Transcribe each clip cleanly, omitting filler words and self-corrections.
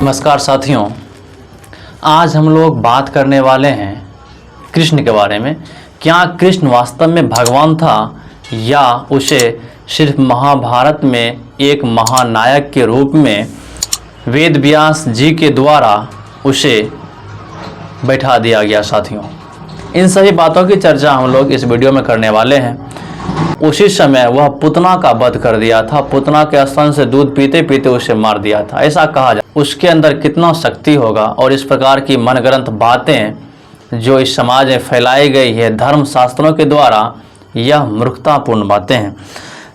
नमस्कार साथियों, आज हम लोग बात करने वाले हैं कृष्ण के बारे में। क्या कृष्ण वास्तव में भगवान था या उसे सिर्फ महाभारत में एक महानायक के रूप में वेद व्यास जी के द्वारा उसे बैठा दिया गया। साथियों, इन सभी बातों की चर्चा हम लोग इस वीडियो में करने वाले हैं। उसी समय वह पुतना का वध कर दिया था, पुतना के स्तन से दूध पीते पीते उसे मार दिया था, ऐसा कहा जाए। उसके अंदर कितना शक्ति होगा और इस प्रकार की मनगढ़ंत बातें जो इस समाज में फैलाई गई है धर्म शास्त्रों के द्वारा, यह मूर्खतापूर्ण बातें हैं।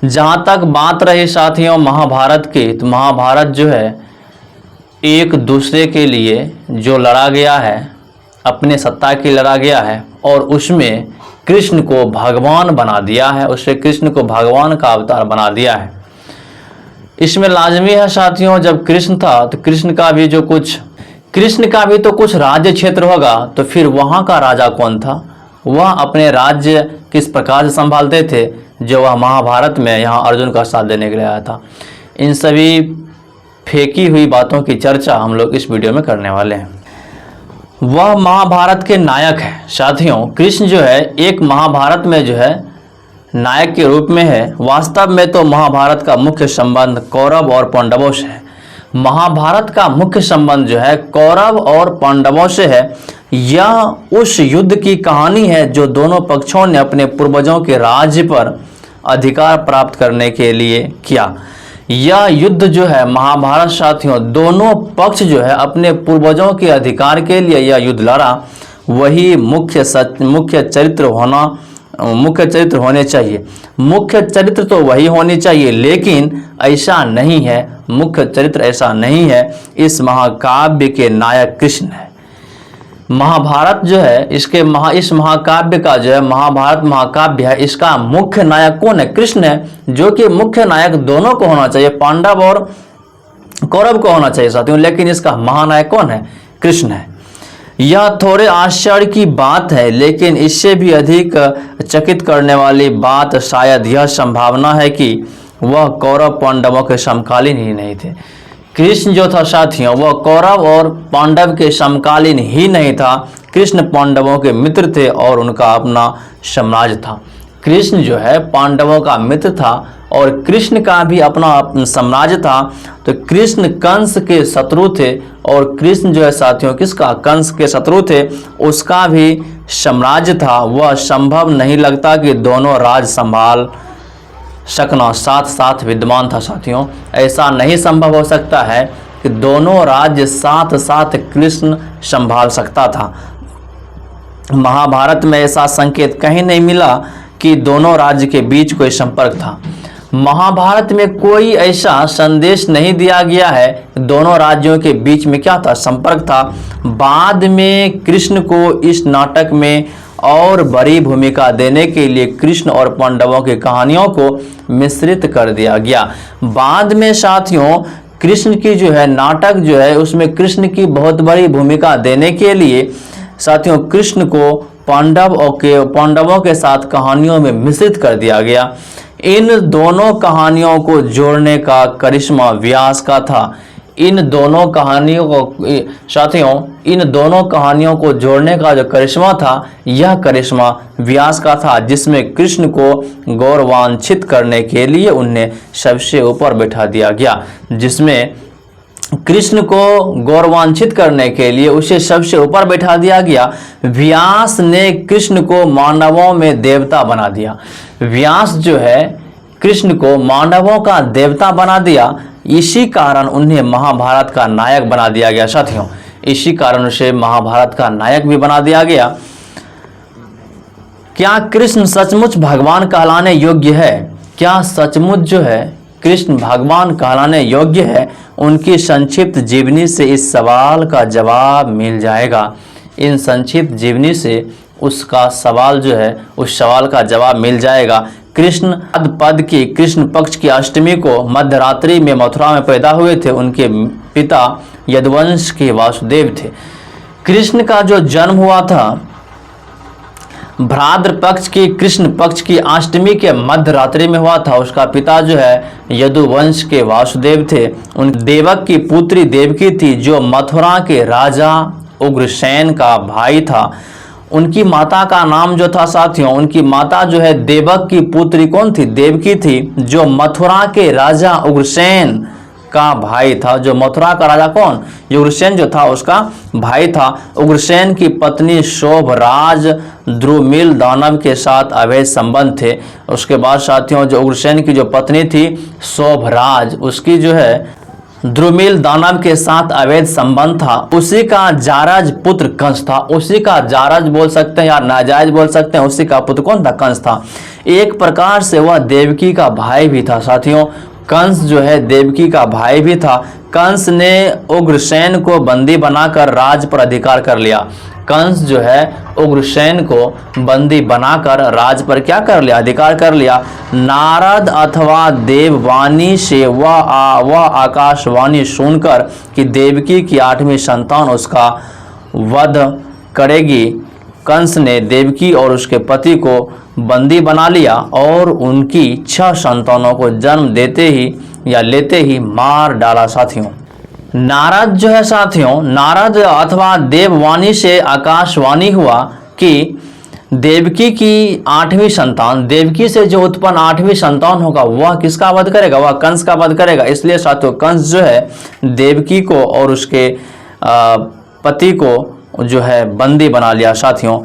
जहाँ तक बात रही साथियों महाभारत की, तो महाभारत जो है एक दूसरे के लिए जो लड़ा गया है, अपने सत्ता की लड़ा गया है और उसमें कृष्ण को भगवान बना दिया है, उससे कृष्ण को भगवान का अवतार बना दिया है। इसमें लाजमी है साथियों, जब कृष्ण था तो कृष्ण का भी तो कुछ राज्य क्षेत्र होगा, तो फिर वहाँ का राजा कौन था, वह अपने राज्य किस प्रकार से संभालते थे, जो वह महाभारत में यहाँ अर्जुन का साथ देने के लिए आया था। इन सभी फेंकी हुई बातों की चर्चा हम लोग इस वीडियो में करने वाले हैं। वह महाभारत के नायक है साथियों। कृष्ण जो है एक महाभारत में जो है नायक के रूप में है। वास्तव में तो महाभारत का मुख्य संबंध कौरव और पांडवों से है। महाभारत का मुख्य संबंध जो है कौरव और पांडवों से है। यह उस युद्ध की कहानी है जो दोनों पक्षों ने अपने पूर्वजों के राज्य पर अधिकार प्राप्त करने के लिए किया। यह युद्ध जो है महाभारत साथियों, दोनों पक्ष जो है अपने पूर्वजों के अधिकार के लिए यह युद्ध लड़ा। वही मुख्य चरित्र होने चाहिए। मुख्य चरित्र तो वही होनी चाहिए, लेकिन ऐसा नहीं है। मुख्य चरित्र ऐसा नहीं है। इस महाकाव्य के नायक कृष्ण है। महाभारत जो है इस महाकाव्य का जो है महाभारत महाकाव्य है, इसका मुख्य नायक कौन है? कृष्ण है, जो कि मुख्य नायक दोनों को होना चाहिए, पांडव और कौरव को होना चाहिए साथियों, लेकिन इसका महानायक कौन है? कृष्ण है। यह थोड़े आश्चर्य की बात है, लेकिन इससे भी अधिक चकित करने वाली बात शायद यह संभावना है कि वह कौरव पांडवों के समकालीन ही नहीं थे। कृष्ण जो था साथियों, वह कौरव और पांडव के समकालीन ही नहीं था। कृष्ण पांडवों के मित्र थे और उनका अपना साम्राज्य था। कृष्ण जो है पांडवों का मित्र था और कृष्ण का भी अपना साम्राज्य था। तो कृष्ण कंस के शत्रु थे और कृष्ण जो है साथियों किसका? कंस के शत्रु थे। उसका भी साम्राज्य था। वह संभव नहीं लगता कि दोनों राज संभाल सकना साथ साथ विद्यमान था साथियों। ऐसा नहीं संभव हो सकता है कि दोनों राज्य साथ साथ कृष्ण संभाल सकता था। महाभारत में ऐसा संकेत कहीं नहीं मिला कि दोनों राज्य के बीच कोई संपर्क था। महाभारत में कोई ऐसा संदेश नहीं दिया गया है। दोनों राज्यों के बीच में क्या था? संपर्क था। बाद में कृष्ण को इस नाटक में और बड़ी भूमिका देने के लिए कृष्ण और पांडवों की कहानियों को मिश्रित कर दिया गया। बाद में साथियों कृष्ण की जो है नाटक जो है उसमें कृष्ण की बहुत बड़ी भूमिका देने के लिए साथियों कृष्ण को पांडवों के साथ कहानियों में मिश्रित कर दिया गया। इन दोनों कहानियों को जोड़ने का करिश्मा व्यास का था। इन दोनों कहानियों को जोड़ने का जो करिश्मा था, यह करिश्मा व्यास का था, जिसमें कृष्ण को गौरवान्वित करने के लिए उन्हें सबसे ऊपर बैठा दिया गया। जिसमें कृष्ण को गौरवान्वित करने के लिए उसे सबसे ऊपर बैठा दिया गया। व्यास ने कृष्ण को मानवों में देवता बना दिया। व्यास जो है कृष्ण को मानवों का देवता बना दिया। इसी कारण उन्हें महाभारत का नायक बना दिया गया साथियों। इसी कारण उसे महाभारत का नायक भी बना दिया गया। क्या कृष्ण सचमुच भगवान कहलाने योग्य है? क्या सचमुच जो है कृष्ण भगवान कहलाने योग्य है? उनकी संक्षिप्त जीवनी से इस सवाल का जवाब मिल जाएगा। इन संक्षिप्त जीवनी से उसका सवाल जो है उस सवाल का जवाब मिल जाएगा। कृष्ण पद की कृष्ण पक्ष की अष्टमी को मध्यरात्रि में मथुरा में पैदा हुए थे। उनके पिता यदुवंश के वासुदेव थे। कृष्ण का जो जन्म हुआ था भाद्र पक्ष की कृष्ण पक्ष की अष्टमी के मध्य रात्रि में हुआ था। उसका पिता जो है यदुवंश के वासुदेव थे। उन देवक की पुत्री देवकी थी जो मथुरा के राजा उग्रसेन का भाई था। उनकी माता का नाम जो था साथियों, उनकी माता जो है देवक की पुत्री कौन थी? देवकी थी, जो मथुरा के राजा उग्रसेन का भाई था। जो मथुरा का राजा कौन? उग्रसेन जो था उसका भाई था। उग्रसेन की पत्नी शोभराज द्रुमिल दानव के साथ अवैध संबंध थे। उसके बाद साथियों जो उग्रसेन की जो पत्नी थी शोभराज, उसकी जो है द्रुमिल दानव के साथ अवैध संबंध था। उसी का जारज पुत्र कंस था। उसी का जारज बोल सकते हैं या नाजायज बोल सकते हैं। उसी का पुत्र कौन था? कंस था। एक प्रकार से वह देवकी का भाई भी था साथियों। कंस जो है देवकी का भाई भी था। कंस ने उग्रसेन को बंदी बनाकर राज पर अधिकार कर लिया। कंस जो है उग्रसेन को बंदी बनाकर राज पर क्या कर लिया? अधिकार कर लिया। नारद अथवा देववाणी से वह आकाशवाणी सुनकर कि देवकी की 8वीं संतान उसका वध करेगी, कंस ने देवकी और उसके पति को बंदी बना लिया और उनकी 6 संतानों को जन्म देते ही या लेते ही मार डाला साथियों। नारद जो है साथियों, नारद अथवा देववाणी से आकाशवाणी हुआ कि देवकी की 8वीं संतान, देवकी से जो उत्पन्न 8वीं संतान होगा वह किसका वध करेगा? वह कंस का वध करेगा। इसलिए साथियों कंस जो है देवकी को और उसके पति को जो है बंदी बना लिया साथियों।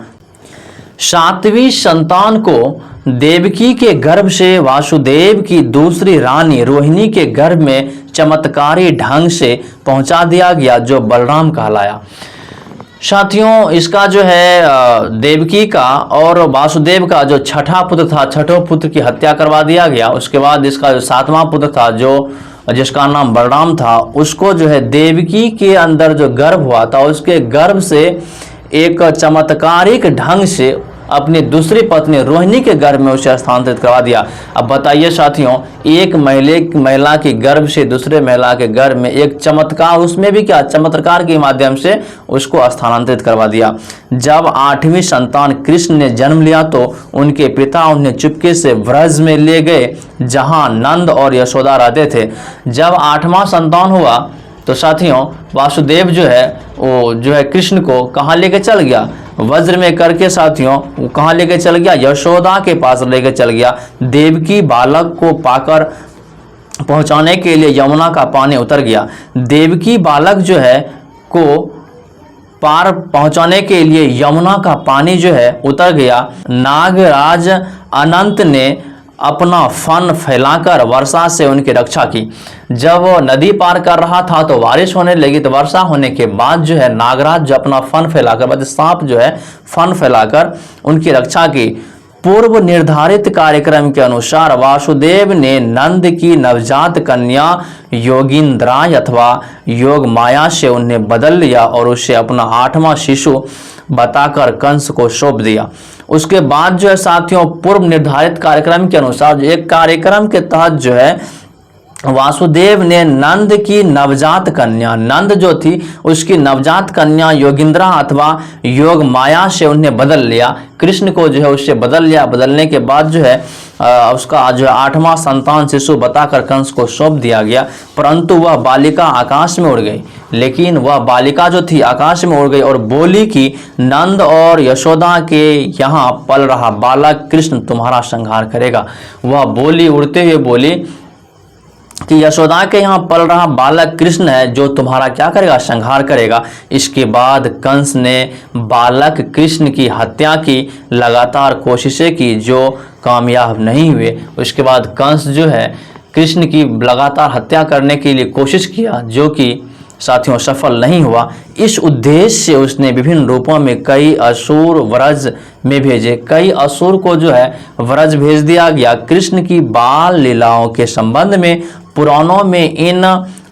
7वीं संतान को देवकी के गर्भ से वासुदेव की दूसरी रानी रोहिणी के गर्भ में चमत्कारी ढंग से पहुंचा दिया गया, जो बलराम कहलाया। साथियों इसका जो है देवकी का और वासुदेव का जो छठा पुत्र था, छठों पुत्र की हत्या करवा दिया गया। उसके बाद इसका जो 7वां पुत्र था जो जिसका नाम बलराम था, उसको जो है देवकी के अंदर जो गर्भ हुआ था उसके गर्भ से एक चमत्कारिक ढंग से अपनी दूसरी पत्नी रोहिणी के गर्भ में उसे स्थानांतरित करवा दिया। अब बताइए साथियों, एक महिला के गर्भ से दूसरे महिला के गर्भ में एक चमत्कार, उसमें भी क्या चमत्कार के माध्यम से उसको स्थानांतरित करवा दिया। जब 8वीं संतान कृष्ण ने जन्म लिया तो उनके पिता उन्हें चुपके से व्रज में ले गए जहां नंद और यशोदा रहते थे। जब 8वां संतान हुआ तो साथियों वासुदेव जो है वो जो है कृष्ण को कहाँ लेके चल गया? वज्र में करके साथियों वो कहाँ लेके चल गया? यशोदा के पास लेके चल गया। देवकी बालक को पाकर पहुंचाने के लिए यमुना का पानी उतर गया। देवकी बालक जो है को पार पहुंचाने के लिए यमुना का पानी जो है उतर गया। नागराज अनंत ने अपना फन फैलाकर वर्षा से उनकी रक्षा की। जब वो नदी पार कर रहा था तो बारिश होने लगी, तो वर्षा होने के बाद जो है नागराज जो अपना फन फैलाकर, मतलब सांप जो है फन फैलाकर उनकी रक्षा की। पूर्व निर्धारित कार्यक्रम के अनुसार वासुदेव ने नंद की नवजात कन्या योगिंद्रा अथवा योग माया से उन्हें बदल लिया और उसे अपना 8वां शिशु बताकर कंस को सौंप दिया। उसके बाद जो है साथियों पूर्व निर्धारित कार्यक्रम के अनुसार एक कार्यक्रम के तहत जो है वासुदेव ने नंद की नवजात कन्या, नंद जो थी उसकी नवजात कन्या योगिंद्रा अथवा योग माया से उन्हें बदल लिया। कृष्ण को जो है उससे बदल लिया। बदलने के बाद जो है उसका जो 8वां संतान शिशु बताकर कंस को सौंप दिया गया। परंतु वह बालिका आकाश में उड़ गई। लेकिन वह बालिका जो थी आकाश में उड़ गई और बोली कि नंद और यशोदा के यहाँ पल रहा बालक कृष्ण तुम्हारा संहार करेगा। वह बोली, उड़ते हुए बोली कि यशोदा के यहाँ पल रहा बालक कृष्ण है जो तुम्हारा क्या करेगा? संहार करेगा। इसके बाद कंस ने बालक कृष्ण की हत्या की लगातार कोशिशें की जो कामयाब नहीं हुए। उसके बाद कंस जो है कृष्ण की लगातार हत्या करने के लिए कोशिश किया जो कि साथियों सफल नहीं हुआ। इस उद्देश्य से उसने विभिन्न रूपों में कई असुर व्रज में भेजे। कई असुर को जो है व्रज भेज दिया गया। कृष्ण की बाल लीलाओं के संबंध में पुराणों में इन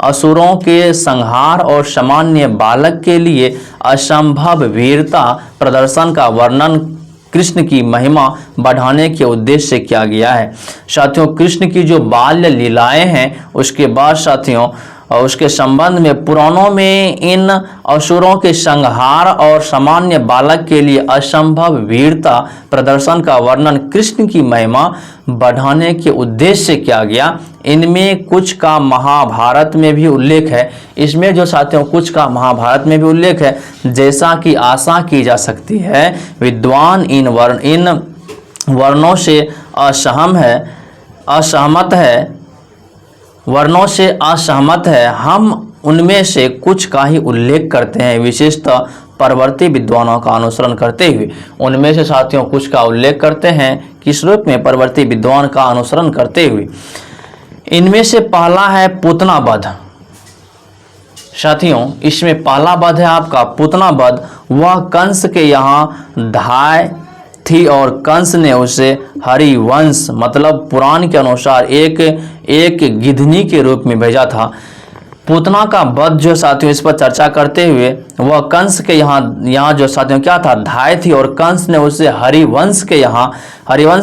असुरों के संहार और सामान्य बालक के लिए असंभव वीरता प्रदर्शन का वर्णन कृष्ण की महिमा बढ़ाने के उद्देश्य से किया गया है। साथियों कृष्ण की जो बाल्य लीलाएं हैं उसके बाद साथियों और उसके संबंध में पुराणों में इन असुरों के संहार और सामान्य बालक के लिए असंभव वीरता प्रदर्शन का वर्णन कृष्ण की महिमा बढ़ाने के उद्देश्य से किया गया। इनमें कुछ का महाभारत में भी उल्लेख है। इसमें जो साथियों कुछ का महाभारत में भी उल्लेख है। जैसा कि आशा की जा सकती है, विद्वान इन वर्णों से असहमत है। हम उनमें से कुछ का ही उल्लेख करते हैं, विशेषतः परवर्ती विद्वानों का अनुसरण करते हुए। उनमें से साथियों कुछ का उल्लेख करते हैं, किस रूप में? परवर्ती विद्वान का अनुसरण करते हुए। इनमें से पहला है पूतना वध। साथियों इसमें पहला वध है आपका पूतना वध। वह कंस के यहाँ धाय थी और कंस ने उसे हरिवंश मतलब पुराण के अनुसार एक गिधनी के रूप में भेजा था। पूतना का वध जो साथियों इस पर चर्चा करते हुए, वह कंस के यहाँ जो साथियों क्या था? धाय थी और कंस ने उसे हरिवंश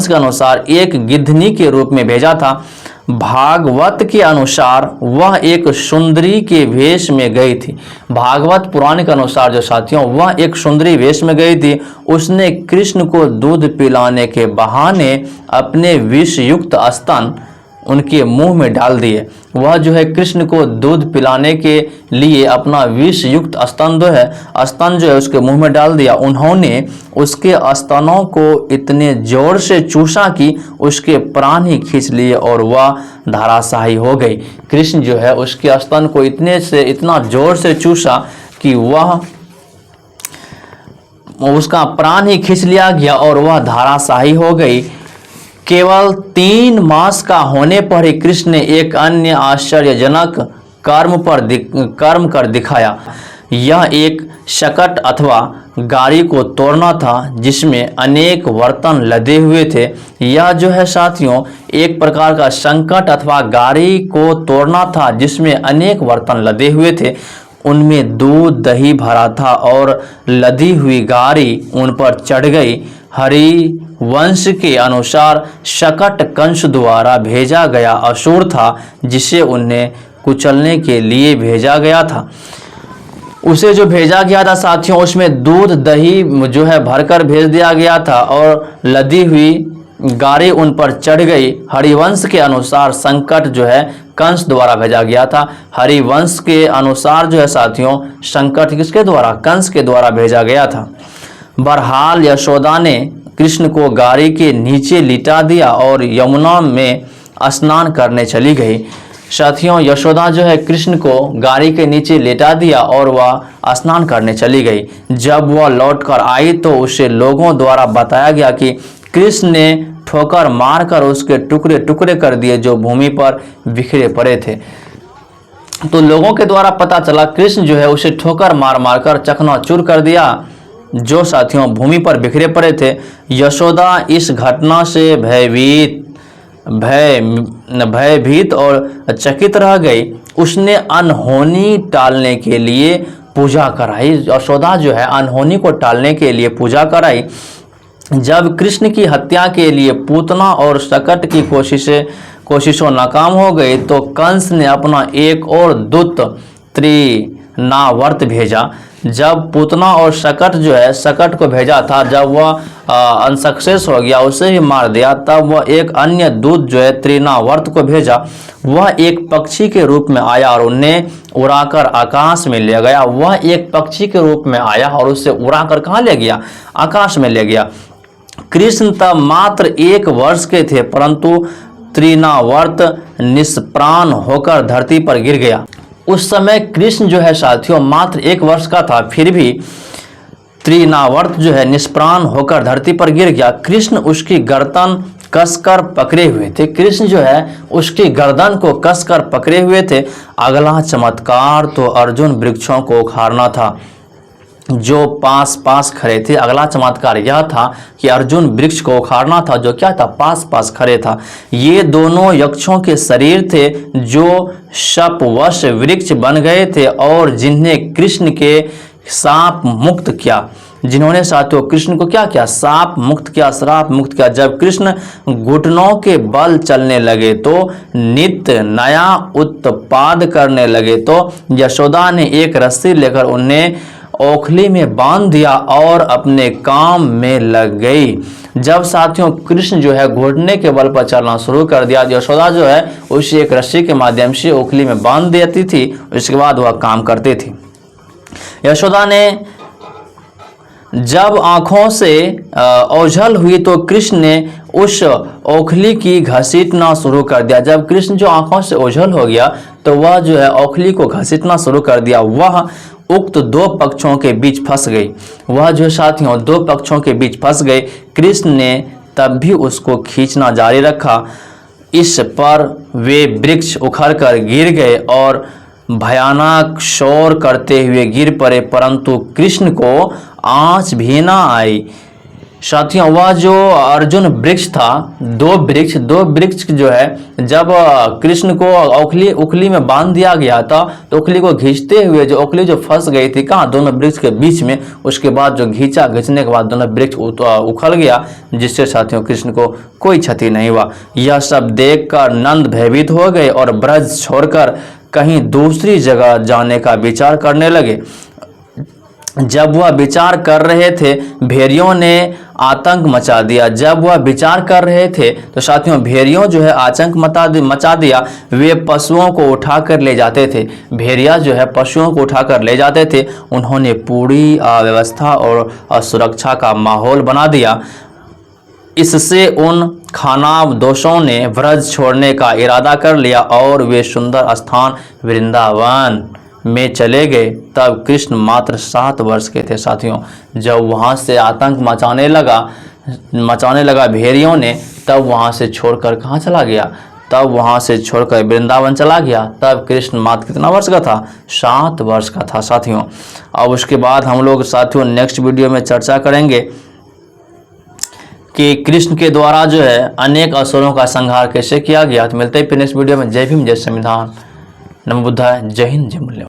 के अनुसार एक गिधनी के रूप में भेजा था। भागवत के अनुसार वह एक सुंदरी के वेश में गई थी। भागवत पुराण के अनुसार जो साथियों वह एक सुंदरी वेश में गई थी। उसने कृष्ण को दूध पिलाने के बहाने अपने विष युक्त स्तन उनके मुंह में डाल दिए। वह जो है कृष्ण को दूध पिलाने के लिए अपना विष युक्त स्तन जो है उसके मुंह में डाल दिया। उन्होंने उसके स्तनों को इतने जोर से चूसा कि उसके प्राण ही खींच लिए और वह धराशायी हो गई। कृष्ण जो है उसके स्तन को इतना जोर से चूसा कि उसका प्राण ही खींच लिया गया और वह धराशायी हो गई। केवल 3 मास का होने पर ही कृष्ण ने एक अन्य आश्चर्यजनक कर्म कर दिखाया। यह एक शकट अथवा गाड़ी को तोड़ना था जिसमें अनेक बर्तन लदे हुए थे। यह जो है साथियों एक प्रकार का संकट अथवा गाड़ी को तोड़ना था जिसमें अनेक बर्तन लदे हुए थे। उनमें दूध दही भरा था और लदी हुई गाड़ी उन पर चढ़ गई। हरिवंश के अनुसार शकट कंस द्वारा भेजा गया असुर था जिसे उन्हें कुचलने के लिए भेजा गया था। उसे जो भेजा गया था साथियों उसमें दूध दही जो है भरकर भेज दिया गया था और लदी हुई गाड़ी उन पर चढ़ गई। हरिवंश के अनुसार संकट जो है कंस द्वारा भेजा गया था। हरिवंश के अनुसार जो है साथियों संकट किसके द्वारा? कंस के द्वारा भेजा गया था। बहरहाल यशोदा ने कृष्ण को गाड़ी के नीचे लिटा दिया और यमुना में स्नान करने चली गई। साथियों यशोदा जो है कृष्ण को गाड़ी के नीचे लेटा दिया और वह स्नान करने चली गई। जब वह लौटकर आई तो उसे लोगों द्वारा बताया गया कि कृष्ण ने ठोकर मारकर उसके टुकड़े टुकड़े कर दिए जो भूमि पर बिखरे पड़े थे। तो लोगों के द्वारा पता चला कृष्ण जो है उसे ठोकर मार कर चकनाचूर कर दिया जो साथियों भूमि पर बिखरे पड़े थे। यशोदा इस घटना से भयभीत और चकित रह गई। उसने अनहोनी टालने के लिए पूजा कराई। यशोदा जो है अनहोनी को टालने के लिए पूजा कराई। जब कृष्ण की हत्या के लिए पूतना और शकट की कोशिशों नाकाम हो गई तो कंस ने अपना एक और दूत त्रिनावर्त भेजा। जब पूतना और शकट जो है शकट को भेजा था, जब वह अनसक्सेस हो गया उसे भी मार दिया, तब वह एक अन्य दूत जो है त्रिनावर्त को भेजा। वह एक पक्षी के रूप में आया और उन्हें उड़ाकर आकाश में ले गया। वह एक पक्षी के रूप में आया और उसे उड़ाकर कहाँ ले गया? आकाश में ले गया। कृष्ण तब मात्र 1 वर्ष के थे परंतु त्रिनावर्त निष्प्राण होकर धरती पर गिर गया। उस समय कृष्ण जो है साथियों मात्र 1 वर्ष का था, फिर भी त्रिनावर्त जो है निष्प्राण होकर धरती पर गिर गया। कृष्ण उसकी गर्दन कसकर पकड़े हुए थे। कृष्ण जो है उसकी गर्दन को कसकर पकड़े हुए थे। अगला चमत्कार तो अर्जुन वृक्षों को उखाड़ना था जो पास पास खड़े थे। अगला चमत्कार यह था कि अर्जुन वृक्ष को उखाड़ना था जो क्या था? पास पास खड़े था। ये दोनों यक्षों के शरीर थे जो शपवश वृक्ष बन गए थे और जिन्हें कृष्ण के साप मुक्त किया। जिन्होंने साथियों कृष्ण को क्या किया, शाप मुक्त किया, श्राप मुक्त किया। जब कृष्ण घुटनों के बल चलने लगे तो नित्य नया उत्पाद करने लगे तो यशोदा ने एक रस्सी लेकर उन्हें ओखली में बांध दिया और अपने काम में लग गई। जब साथियों कृष्ण जो है घुटने के बल पर चलना शुरू कर दिया, यशोदा जो है उसे एक रस्सी के माध्यम से ओखली में बांध देती थी, उसके बाद वह काम करती थी। यशोदा ने जब आंखों से ओझल हुई तो कृष्ण ने उस ओखली की घसीटना शुरू कर दिया। जब कृष्ण जो आंखों से ओझल हो गया तो वह जो है ओखली को घसीटना शुरू कर दिया। वह उक्त दो पक्षों के बीच फंस गई। वह जो साथियों दो पक्षों के बीच फंस गए। कृष्ण ने तब भी उसको खींचना जारी रखा। इस पर वे वृक्ष उखड़कर गिर गए और भयानक शोर करते हुए गिर पड़े, परंतु कृष्ण को आँच भी ना आई। साथियों वह जो अर्जुन वृक्ष था, दो वृक्ष जो है जब कृष्ण को उखली में बांध दिया गया था तो उखली को खींचते हुए जो उखली जो फंस गई थी कहाँ, दोनों वृक्ष के बीच में, उसके बाद जो खींचने के बाद दोनों वृक्ष उखड़ गया, जिससे साथियों कृष्ण को कोई क्षति नहीं हुआ। यह सब देखकर नंद भयभीत हो गए और ब्रज छोड़कर कहीं दूसरी जगह जाने का विचार करने लगे। जब वह विचार कर रहे थे भेड़ियों ने आतंक मचा दिया। जब वह विचार कर रहे थे तो साथियों भेड़ियों जो है आतंक मचा दिया। वे पशुओं को उठाकर ले जाते थे। भेड़िया जो है पशुओं को उठाकर ले जाते थे। उन्होंने पूरी व्यवस्था और सुरक्षा का माहौल बना दिया। इससे उन खानाबदोशों ने ब्रज छोड़ने का इरादा कर लिया और वे सुंदर स्थान वृंदावन में चले गए। तब कृष्ण मात्र 7 वर्ष के थे। साथियों जब वहाँ से आतंक मचाने लगा भेड़ियों ने, तब वहाँ से छोड़कर कहाँ चला गया, तब वहाँ से छोड़कर वृंदावन चला गया। तब कृष्ण मात्र कितना वर्ष का था, 7 वर्ष का था साथियों। अब उसके बाद हम लोग साथियों नेक्स्ट वीडियो में चर्चा करेंगे कि कृष्ण के द्वारा जो है अनेक असुरों का संहार कैसे किया गया। तो मिलते हैं फिर नेक्स्ट वीडियो में। जय भीम, जय संविधान, नमो बुद्धाय, जय हिंद, जय मूल्य।